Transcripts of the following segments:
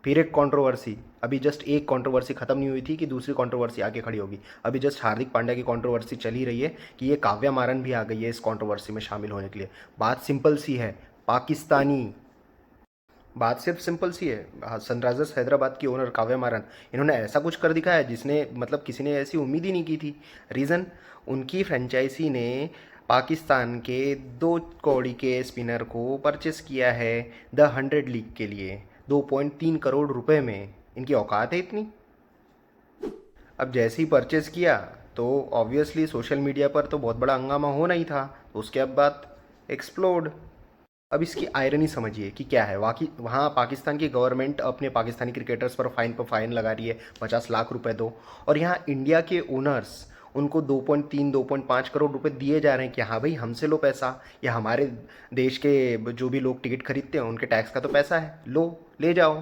फिर एक कंट्रोवर्सी, अभी जस्ट एक कंट्रोवर्सी खत्म नहीं हुई थी कि दूसरी कंट्रोवर्सी आके खड़ी होगी। अभी जस्ट हार्दिक पांड्या की कंट्रोवर्सी चल ही रही है कि ये काव्या मारन भी आ गई है इस कंट्रोवर्सी में शामिल होने के लिए। बात सिंपल सी है, पाकिस्तानी, बात सिर्फ सिंपल सी है। हाँ, सनराइजर्स हैदराबाद की ओनर काव्या मारन, इन्होंने ऐसा कुछ कर दिखाया जिसने मतलब किसी ने ऐसी उम्मीद ही नहीं की थी। रीज़न, उनकी फ्रेंचाइजी ने पाकिस्तान के 2 कौड़ी के स्पिनर को परचेस किया है द 100 लीग के लिए 2.3 करोड़ रुपए में। इनकी औकात है इतनी। अब जैसे ही परचेस किया तो ऑब्वियसली सोशल मीडिया पर तो बहुत बड़ा हंगामा होना ही था, तो उसके अब बात एक्सप्लोड। अब इसकी आयरनी समझिए कि क्या है, वाकई वहाँ पाकिस्तान की गवर्नमेंट अपने पाकिस्तानी क्रिकेटर्स पर फाइन लगा रही है 50 लाख रुपए दो, और यहाँ इंडिया के ओनर्स उनको 2.3 2.5 करोड़ रुपए दिए जा रहे हैं कि हाँ भाई हमसे लो पैसा, या हमारे देश के जो भी लोग टिकट खरीदते हैं उनके टैक्स का तो पैसा है, लो ले जाओ।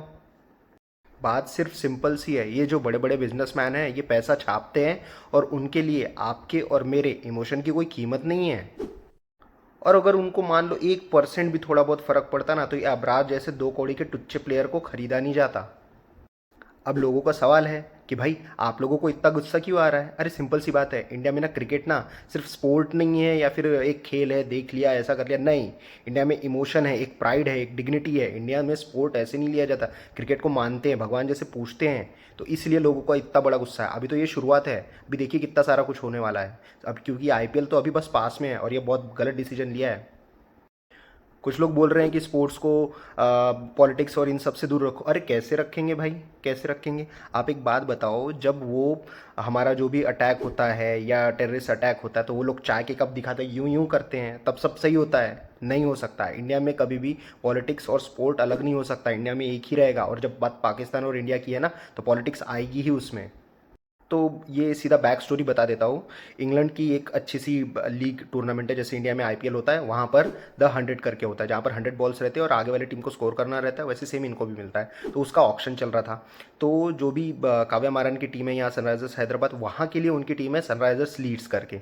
बात सिर्फ सिंपल सी है, ये जो बड़े बड़े बिजनेसमैन हैं ये पैसा छापते हैं और उनके लिए आपके और मेरे इमोशन की कोई कीमत नहीं है। और अगर उनको मान लो 1% भी थोड़ा बहुत फर्क पड़ता ना, तो ये अबरार जैसे 2 कौड़ी के टुच्चे प्लेयर को खरीदा नहीं जाता। अब लोगों का सवाल है कि भाई आप लोगों को इतना गुस्सा क्यों आ रहा है। अरे सिंपल सी बात है, इंडिया में ना क्रिकेट ना सिर्फ स्पोर्ट नहीं है या फिर एक खेल है देख लिया ऐसा कर लिया, नहीं। इंडिया में इमोशन है, एक प्राइड है, एक डिग्निटी है। इंडिया में स्पोर्ट ऐसे नहीं लिया जाता, क्रिकेट को मानते हैं, भगवान जैसे पूछते हैं। तो इसलिए लोगों का इतना बड़ा गुस्सा है। अभी तो ये शुरुआत है, अभी देखिए कितना सारा कुछ होने वाला है। अब क्योंकि आईपीएल तो अभी बस पास में है और ये बहुत गलत डिसीजन लिया है। कुछ लोग बोल रहे हैं कि स्पोर्ट्स को पॉलिटिक्स और इन सब से दूर रखो। अरे कैसे रखेंगे भाई, कैसे रखेंगे। आप एक बात बताओ, जब वो हमारा जो भी अटैक होता है या टेररिस्ट अटैक होता है तो वो लोग चाय के कप दिखाते हैं, यूं यूं करते हैं, तब सब सही होता है? नहीं हो सकता है। इंडिया में कभी भी पॉलिटिक्स और स्पोर्ट अलग नहीं हो सकता, इंडिया में एक ही रहेगा। और जब बात पाकिस्तान और इंडिया की है ना, तो पॉलिटिक्स आएगी ही उसमें। तो ये सीधा बैक स्टोरी बता देता हूँ। इंग्लैंड की एक अच्छी सी लीग टूर्नामेंट है, जैसे इंडिया में आईपीएल होता है, वहाँ पर द 100 करके होता है, जहाँ पर 100 बॉल्स रहते हैं और आगे वाली टीम को स्कोर करना रहता है। वैसे सेम इनको भी मिलता है, तो उसका ऑक्शन चल रहा था। तो जो भी काव्या मारन की टीम है यहाँ सनराइजर्स हैदराबाद, वहाँ के लिए उनकी टीम है सनराइजर्स लीड्स करके,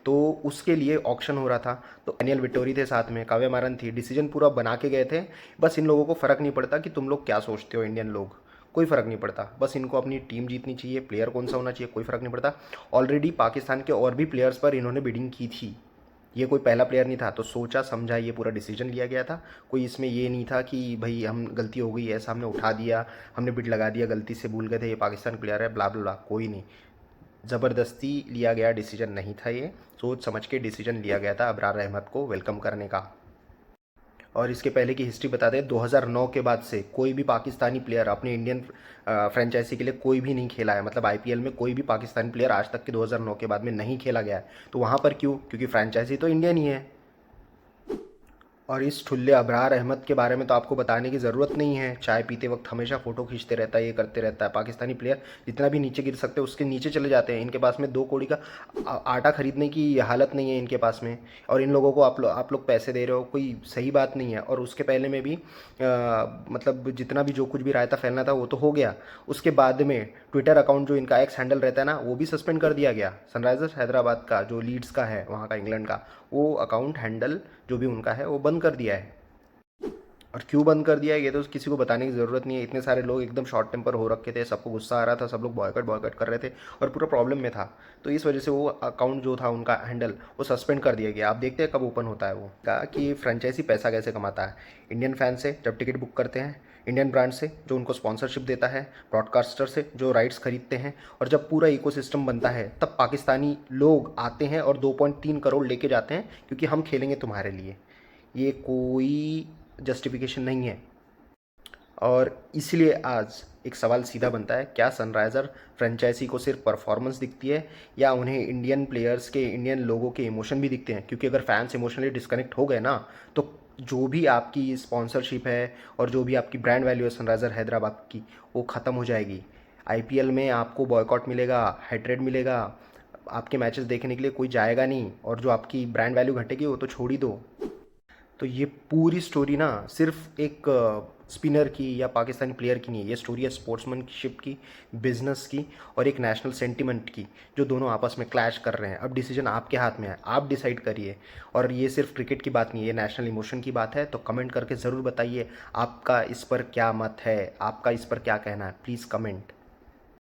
तो उसके लिए ऑक्शन हो रहा था। तो एनियल विटोरी थे साथ में, काव्या मारन थी, डिसीजन पूरा बना के गए थे। बस इन लोगों को फ़र्क नहीं पड़ता कि तुम लोग क्या सोचते हो, इंडियन लोग, कोई फ़र्क नहीं पड़ता। बस इनको अपनी टीम जीतनी चाहिए, प्लेयर कौन सा होना चाहिए कोई फ़र्क नहीं पड़ता। ऑलरेडी पाकिस्तान के और भी प्लेयर्स पर इन्होंने बिडिंग की थी, ये कोई पहला प्लेयर नहीं था। तो सोचा समझा ये पूरा डिसीजन लिया गया था। कोई इसमें ये नहीं था कि भाई हम गलती हो गई ऐसा हमने उठा दिया, हमने बिड लगा दिया, गलती से भूल गए थे ये पाकिस्तान प्लेयर है, ब्ला ब्ला, कोई नहीं। ज़बरदस्ती लिया गया डिसीजन नहीं था ये, सोच समझ के डिसीजन लिया गया था अबरार अहमद को वेलकम करने का। और इसके पहले की हिस्ट्री बता दें, 2009 के बाद से कोई भी पाकिस्तानी प्लेयर अपने इंडियन फ्रेंचाइजी के लिए कोई भी नहीं खेला है। मतलब आईपीएल में कोई भी पाकिस्तानी प्लेयर आज तक के 2009 के बाद में नहीं खेला गया है। तो वहाँ पर क्यों? क्योंकि फ्रेंचाइजी तो इंडियन ही है। और इस ठुल्ले अबरार अहमद के बारे में तो आपको बताने की ज़रूरत नहीं है, चाय पीते वक्त हमेशा फ़ोटो खींचते रहता है, ये करते रहता है। पाकिस्तानी प्लेयर जितना भी नीचे गिर सकते हैं उसके नीचे चले जाते हैं। इनके पास में 2 कौड़ी का आटा खरीदने की हालत नहीं है इनके पास में, और इन लोगों को आप लोग पैसे दे रहे हो, कोई सही बात नहीं है। और उसके पहले में भी मतलब जितना भी जो कुछ भी रायता फैलना था वो तो हो गया। उसके बाद में ट्विटर अकाउंट जो इनका एक्स हैंडल रहता है ना, वो भी सस्पेंड कर दिया गया। सनराइजर्स हैदराबाद का जो लीड्स का है वहाँ का, इंग्लैंड का, वो अकाउंट हैंडल जो भी उनका है वो बंद कर दिया है। और क्यों बंद कर दिया है ये तो किसी को बताने की ज़रूरत नहीं है। इतने सारे लोग एकदम शॉर्ट टेम्पर हो रखे थे, सबको गुस्सा आ रहा था, सब लोग बॉयकट बॉयकट कर रहे थे और पूरा प्रॉब्लम में था। तो इस वजह से वो अकाउंट जो था उनका हैंडल वो सस्पेंड कर दिया गया। आप देखते हैं कब ओपन होता है। वो कहा कि फ्रेंचाइजी पैसा कैसे कमाता है, इंडियन फैन से जब टिकट बुक करते हैं, इंडियन ब्रांड से जो उनको स्पॉन्सरशिप देता है, ब्रॉडकास्टर से जो राइट्स खरीदते हैं, और जब पूरा इकोसिस्टम बनता है तब पाकिस्तानी लोग आते हैं और 2.3 करोड़ लेके जाते हैं क्योंकि हम खेलेंगे तुम्हारे लिए। ये कोई जस्टिफिकेशन नहीं है। और इसलिए आज एक सवाल सीधा बनता है, क्या सनराइज़र फ्रेंचाइजी को सिर्फ परफॉर्मेंस दिखती है या उन्हें इंडियन प्लेयर्स के, इंडियन लोगों के इमोशन भी दिखते हैं? क्योंकि अगर फैंस इमोशनली डिस्कनेक्ट हो गए ना, तो जो भी आपकी स्पॉन्सरशिप है और जो भी आपकी ब्रांड वैल्यू है सनराइज़र हैदराबाद की, वो ख़त्म हो जाएगी। आईपीएल में आपको बॉयकॉट मिलेगा, हेट्रेड मिलेगा, आपके मैचेस देखने के लिए कोई जाएगा नहीं, और जो आपकी ब्रांड वैल्यू घटेगी वो तो छोड़ ही दो। तो ये पूरी स्टोरी ना सिर्फ एक स्पिनर की या पाकिस्तानी प्लेयर की नहीं है, ये स्टोरी है स्पोर्ट्समैनशिप की, बिजनेस की और एक नेशनल सेंटिमेंट की, जो दोनों आपस में क्लैश कर रहे हैं। अब डिसीजन आपके हाथ में है, आप डिसाइड करिए। और ये सिर्फ क्रिकेट की बात नहीं है, ये नेशनल इमोशन की बात है। तो कमेंट करके ज़रूर बताइए आपका इस पर क्या मत है, आपका इस पर क्या कहना है, प्लीज़ कमेंट।